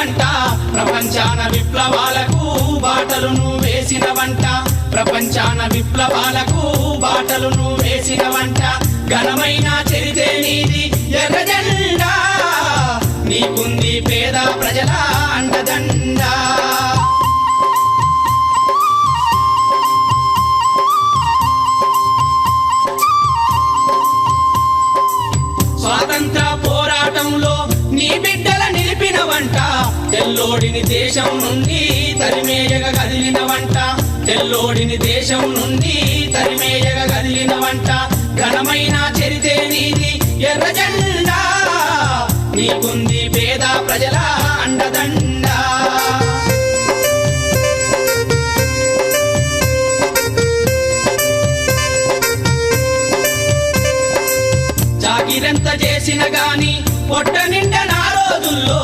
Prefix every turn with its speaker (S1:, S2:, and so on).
S1: వంట ప్రపంచాన విప్లవాలకు బాటలు నువ్వు వేసిన వంట ప్రపంచాన విప్లవాలకు బాటలు నువ్వు వేసిన వంట ఘనమైన చరితే నీది ఎర్ర జెండా నీకుంది పేద ప్రజల అండదండ స్వాతంత్ర పోరాటంలో నీ బిడ్డల నిలిపిన వంట తెల్లోడిని దేశం నుండి తరిమేయగ కదిలిన వంట తెల్లోడిని దేశం నుండి తరిమేయగ కదిలిన వంట ఘనమైన చరితే నీది ఎర్ర జెండా నీకుంది పేద ప్రజల అండదండ జాగిరంత చేసిన గాని పొట్ట నిండా నా రోజుల్లో